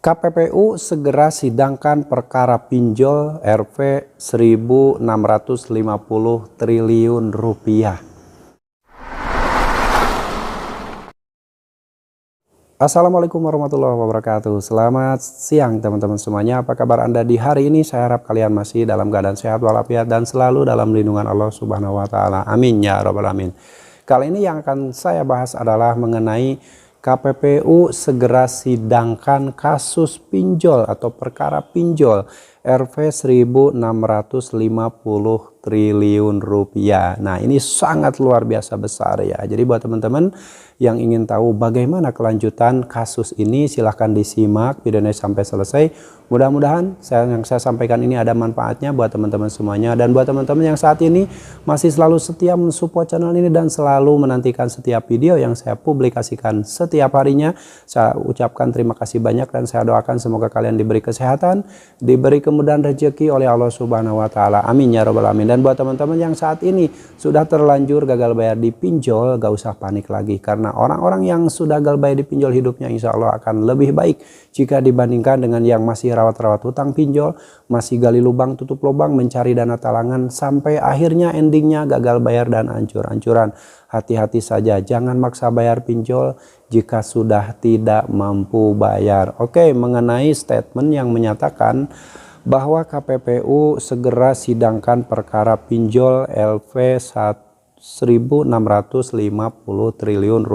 KPPU segera sidangkan perkara pinjol Rp 1.650 triliun. Assalamualaikum warahmatullahi wabarakatuh. Selamat siang teman-teman semuanya. Apa kabar Anda di hari ini? Saya harap kalian masih dalam keadaan sehat walafiat dan selalu dalam lindungan Allah Subhanahu wa taala. Amin ya rabbal alamin. Kali ini yang akan saya bahas adalah mengenai KPPU segera sidangkan kasus pinjol atau perkara pinjol Rp 1.650 triliun. Nah, ini sangat luar biasa besar ya. Jadi buat teman-teman yang ingin tahu bagaimana kelanjutan kasus ini, silahkan disimak videonya sampai selesai. Mudah-mudahan yang saya sampaikan ini ada manfaatnya buat teman-teman semuanya. Dan buat teman-teman yang saat ini masih selalu setia mensupport channel ini dan selalu menantikan setiap video yang saya publikasikan setiap harinya, saya ucapkan terima kasih banyak dan saya doakan semoga kalian diberi kesehatan, diberi kemudahan rezeki oleh Allah Subhanahu wa taala. Amin ya rabbal alamin. Dan buat teman-teman yang saat ini sudah terlanjur gagal bayar di pinjol, gak usah panik lagi, karena orang-orang yang sudah gagal bayar di pinjol hidupnya insya Allah akan lebih baik jika dibandingkan dengan yang masih rawat-rawat hutang pinjol, masih gali lubang tutup lubang mencari dana talangan sampai akhirnya endingnya gagal bayar dan hancur-hancuran. Hati-hati saja, jangan maksa bayar pinjol jika sudah tidak mampu bayar. Oke, mengenai statement yang menyatakan bahwa KPPU segera sidangkan perkara pinjol Rp 1.650 triliun.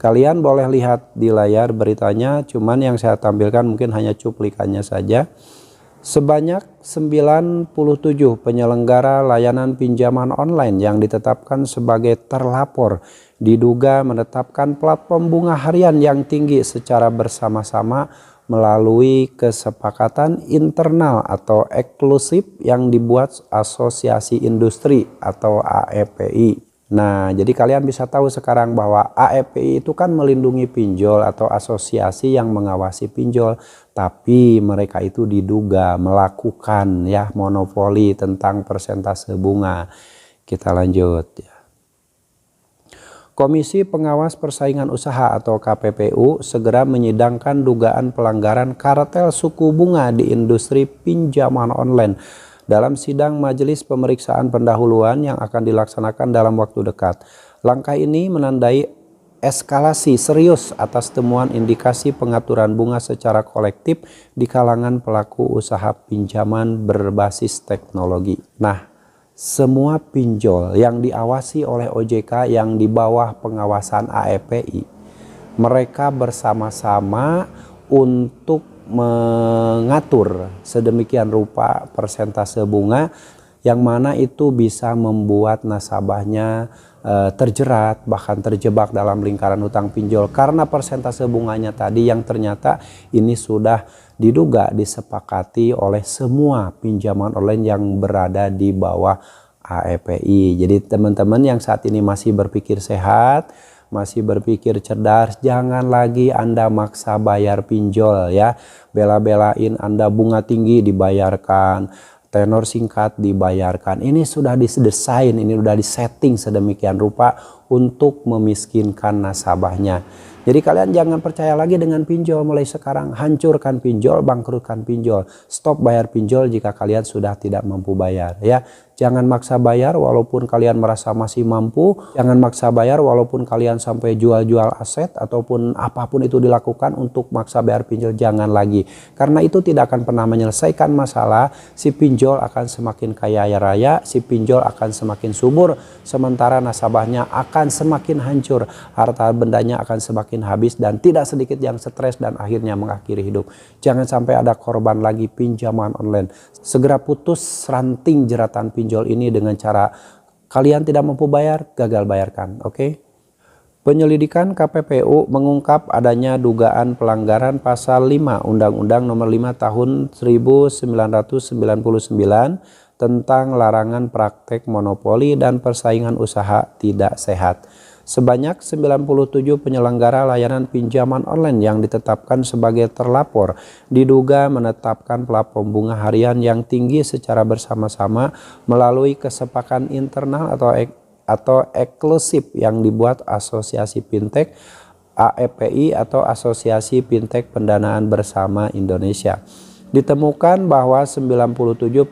Kalian boleh lihat di layar beritanya, cuman yang saya tampilkan mungkin hanya cuplikannya saja. Sebanyak 97 penyelenggara layanan pinjaman online yang ditetapkan sebagai terlapor diduga menetapkan platform bunga harian yang tinggi secara bersama-sama melalui kesepakatan internal atau eksklusif yang dibuat Asosiasi Industri atau AEPI. Nah, jadi kalian bisa tahu sekarang bahwa AEPI itu kan melindungi pinjol atau asosiasi yang mengawasi pinjol, tapi mereka itu diduga melakukan ya monopoli tentang persentase bunga. Kita lanjut ya. Komisi Pengawas Persaingan Usaha atau KPPU segera menyidangkan dugaan pelanggaran kartel suku bunga di industri pinjaman online dalam sidang Majelis Pemeriksaan Pendahuluan yang akan dilaksanakan dalam waktu dekat. Langkah ini menandai eskalasi serius atas temuan indikasi pengaturan bunga secara kolektif di kalangan pelaku usaha pinjaman berbasis teknologi. Nah, semua pinjol yang diawasi oleh OJK yang di bawah pengawasan AEPI, mereka bersama-sama untuk mengatur sedemikian rupa persentase bunga yang mana itu bisa membuat nasabahnya terjerat bahkan terjebak dalam lingkaran hutang pinjol karena persentase bunganya tadi yang ternyata ini sudah diduga disepakati oleh semua pinjaman online yang berada di bawah AEPI. Jadi teman-teman yang saat ini masih berpikir sehat, masih berpikir cerdas, jangan lagi Anda maksa bayar pinjol ya. Bela-belain Anda bunga tinggi dibayarkan, tenor singkat dibayarkan. Ini sudah didesain, ini sudah disetting sedemikian rupa untuk memiskinkan nasabahnya. Jadi kalian jangan percaya lagi dengan pinjol mulai sekarang. Hancurkan pinjol, bangkrutkan pinjol. Stop bayar pinjol jika kalian sudah tidak mampu bayar ya. Jangan maksa bayar walaupun kalian merasa masih mampu. Jangan maksa bayar walaupun kalian sampai jual-jual aset ataupun apapun itu dilakukan untuk maksa bayar pinjol. Jangan lagi. Karena itu tidak akan pernah menyelesaikan masalah. Si pinjol akan semakin kaya raya. Si pinjol akan semakin subur. Sementara nasabahnya akan semakin hancur. Harta bendanya akan semakin habis dan tidak sedikit yang stres dan akhirnya mengakhiri hidup. Jangan sampai ada korban lagi pinjaman online. Segera putus ranting jeratan pinjol ini dengan cara kalian tidak mampu bayar, gagal bayarkan. Oke? Penyelidikan KPPU mengungkap adanya dugaan pelanggaran pasal 5 Undang-Undang Nomor 5 Tahun 1999 tentang larangan praktek monopoli dan persaingan usaha tidak sehat. Sebanyak 97 penyelenggara layanan pinjaman online yang ditetapkan sebagai terlapor diduga menetapkan platform bunga harian yang tinggi secara bersama-sama melalui kesepakatan internal atau eksklusif yang dibuat Asosiasi Fintech AFPI atau Asosiasi Fintech Pendanaan Bersama Indonesia. Ditemukan bahwa 97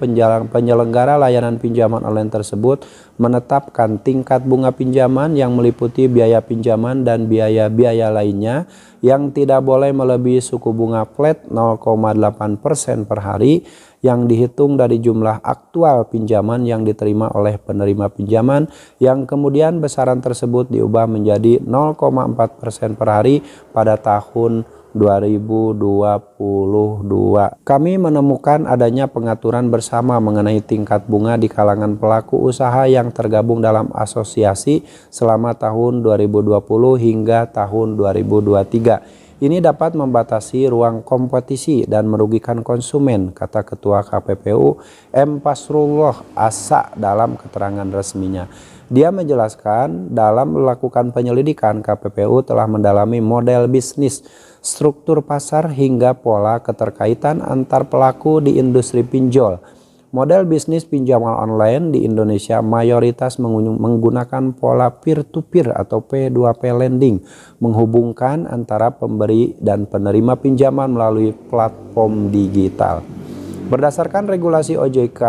penyelenggara layanan pinjaman online tersebut menetapkan tingkat bunga pinjaman yang meliputi biaya pinjaman dan biaya-biaya lainnya yang tidak boleh melebihi suku bunga flat 0,8% per hari yang dihitung dari jumlah aktual pinjaman yang diterima oleh penerima pinjaman, yang kemudian besaran tersebut diubah menjadi 0,4% per hari pada tahun 2022. Kami menemukan adanya pengaturan bersama mengenai tingkat bunga di kalangan pelaku usaha yang tergabung dalam asosiasi selama tahun 2020 hingga tahun 2023. Ini dapat membatasi ruang kompetisi dan merugikan konsumen, kata Ketua KPPU M. Pasrullah Asa dalam keterangan resminya. Dia menjelaskan dalam melakukan penyelidikan, KPPU telah mendalami model bisnis, struktur pasar hingga pola keterkaitan antar pelaku di industri pinjol. Model bisnis pinjaman online di Indonesia mayoritas menggunakan pola peer-to-peer atau P2P lending, menghubungkan antara pemberi dan penerima pinjaman melalui platform digital. Berdasarkan regulasi OJK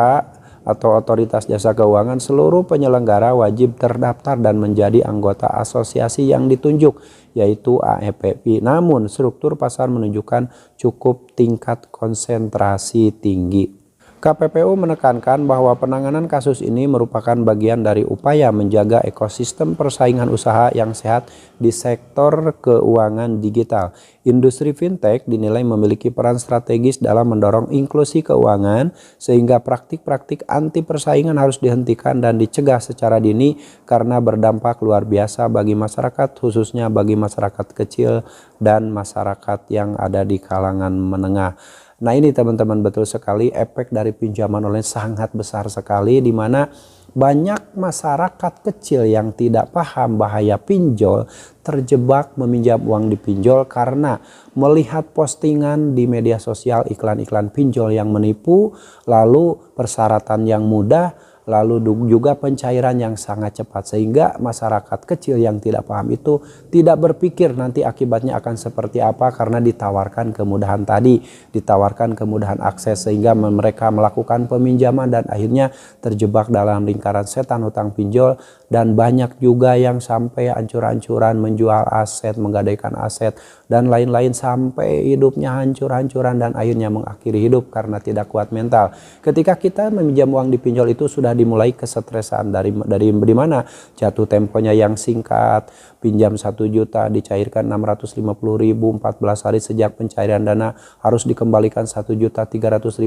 atau Otoritas Jasa Keuangan, seluruh penyelenggara wajib terdaftar dan menjadi anggota asosiasi yang ditunjuk, yaitu AFPI. Namun, struktur pasar menunjukkan cukup tingkat konsentrasi tinggi. KPPU menekankan bahwa penanganan kasus ini merupakan bagian dari upaya menjaga ekosistem persaingan usaha yang sehat di sektor keuangan digital. Industri fintech dinilai memiliki peran strategis dalam mendorong inklusi keuangan, sehingga praktik-praktik anti persaingan harus dihentikan dan dicegah secara dini karena berdampak luar biasa bagi masyarakat, khususnya bagi masyarakat kecil dan masyarakat yang ada di kalangan menengah. Nah, ini teman-teman, betul sekali efek dari pinjaman online sangat besar sekali, di mana banyak masyarakat kecil yang tidak paham bahaya pinjol terjebak meminjam uang di pinjol karena melihat postingan di media sosial iklan-iklan pinjol yang menipu, lalu persyaratan yang mudah, lalu juga pencairan yang sangat cepat, sehingga masyarakat kecil yang tidak paham itu tidak berpikir nanti akibatnya akan seperti apa karena ditawarkan kemudahan tadi, ditawarkan kemudahan akses, sehingga mereka melakukan peminjaman dan akhirnya terjebak dalam lingkaran setan hutang pinjol. Dan banyak juga yang sampai hancur-hancuran menjual aset, menggadaikan aset dan lain-lain sampai hidupnya hancur-hancuran dan akhirnya mengakhiri hidup karena tidak kuat mental. Ketika kita meminjam uang di pinjol itu sudah dimulai kesetresan dari mana? Jatuh temponya yang singkat, pinjam 1 juta dicairkan 650.000, 14 hari sejak pencairan dana harus dikembalikan 1.300.000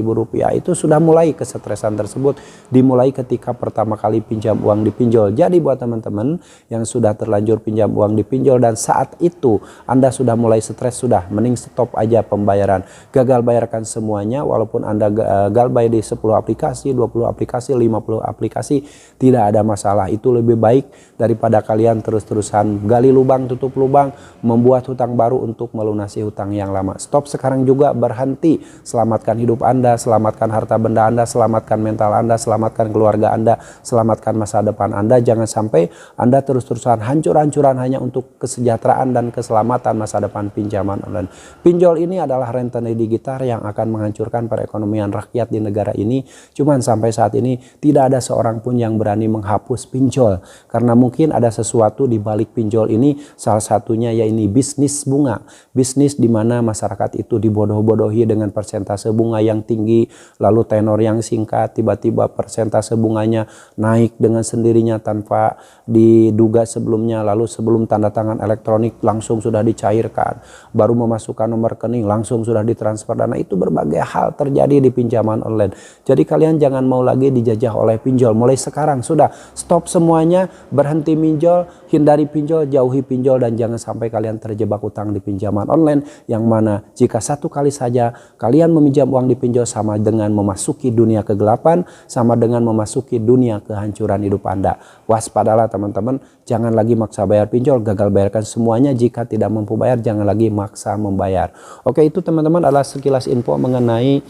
rupiah. Itu sudah mulai kesetresan tersebut dimulai ketika pertama kali pinjam uang di pinjol. Jadi buat teman-teman yang sudah terlanjur pinjam uang di pinjol dan saat itu Anda sudah mulai stres, sudah mending stop aja pembayaran. Gagal bayarkan semuanya, walaupun Anda gagal bayar di 10 aplikasi, 20 aplikasi, 50 aplikasi, tidak ada masalah. Itu lebih baik daripada kalian terus-terusan gali lubang, tutup lubang, membuat hutang baru untuk melunasi hutang yang lama. Stop sekarang juga, berhenti. Selamatkan hidup Anda, selamatkan harta benda Anda, selamatkan mental Anda, selamatkan keluarga Anda, selamatkan masa depan Anda. Jangan sampai Anda terus-terusan hancur-hancuran hanya untuk kesejahteraan dan keselamatan masa depan pinjaman online. Pinjol ini adalah rentenir digital yang akan menghancurkan perekonomian rakyat di negara ini. Cuman sampai saat ini tidak ada seorang pun yang berani menghapus pinjol, karena mungkin ada sesuatu di balik pinjol ini. Salah satunya ya ini bisnis bunga, bisnis di mana masyarakat itu dibodoh-bodohi dengan persentase bunga yang tinggi, lalu tenor yang singkat, tiba-tiba persentase bunganya naik dengan sendirinya tanpa diduga sebelumnya, lalu sebelum tanda tangan elektronik langsung sudah dicairkan, baru memasukkan nomor rekening langsung sudah ditransfer dana. Itu berbagai hal terjadi di pinjaman online. Jadi kalian jangan mau lagi dijajah oleh pinjol. Mulai sekarang sudah stop semuanya, berhenti minjol, hindari pinjol, jauhi pinjol, dan jangan sampai kalian terjebak utang di pinjaman online, yang mana jika satu kali saja kalian meminjam uang di pinjol sama dengan memasuki dunia kegelapan, sama dengan memasuki dunia kehancuran hidup Anda. Waspadalah teman-teman, jangan lagi maksa bayar pinjol, gagal bayarkan semuanya. Jika tidak mampu bayar, jangan lagi maksa membayar. Oke, itu teman-teman adalah sekilas info mengenai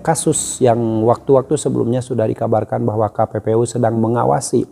kasus yang waktu-waktu sebelumnya sudah dikabarkan bahwa KPPU sedang mengawasi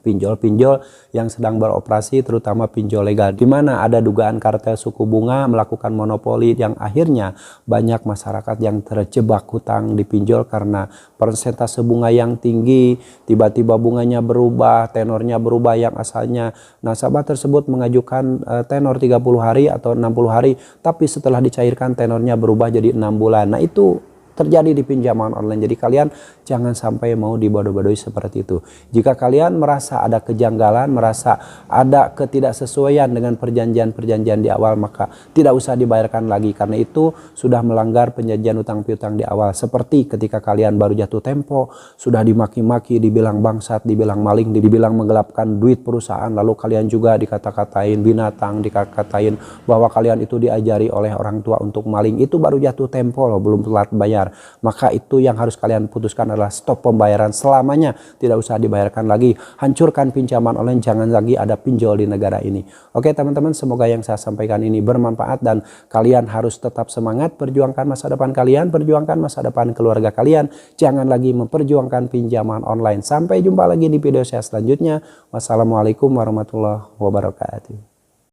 pinjol-pinjol yang sedang beroperasi, terutama pinjol legal, di mana ada dugaan kartel suku bunga melakukan monopoli yang akhirnya banyak masyarakat yang terjebak hutang di pinjol karena persentase bunga yang tinggi, tiba-tiba bunganya berubah, tenornya berubah yang asalnya nasabah tersebut mengajukan tenor 30 hari atau 60 hari, tapi setelah dicairkan tenornya berubah jadi 6 bulan. Nah, itu terjadi di pinjaman online. Jadi kalian jangan sampai mau dibodoh-bodohi seperti itu. Jika kalian merasa ada kejanggalan, merasa ada ketidaksesuaian dengan perjanjian-perjanjian di awal, maka tidak usah dibayarkan lagi, karena itu sudah melanggar perjanjian utang piutang di awal. Seperti ketika kalian baru jatuh tempo, sudah dimaki-maki, dibilang bangsat, dibilang maling, dibilang menggelapkan duit perusahaan, lalu kalian juga dikata-katain binatang, dikata-katain bahwa kalian itu diajari oleh orang tua untuk maling. Itu baru jatuh tempo loh, belum telat bayar. Maka itu yang harus kalian putuskan adalah stop pembayaran selamanya, tidak usah dibayarkan lagi. Hancurkan pinjaman online, jangan lagi ada pinjol di negara ini. Oke teman-teman, semoga yang saya sampaikan ini bermanfaat dan kalian harus tetap semangat perjuangkan masa depan kalian, perjuangkan masa depan keluarga kalian. Jangan lagi memperjuangkan pinjaman online. Sampai jumpa lagi di video saya selanjutnya. Wassalamualaikum warahmatullahi wabarakatuh.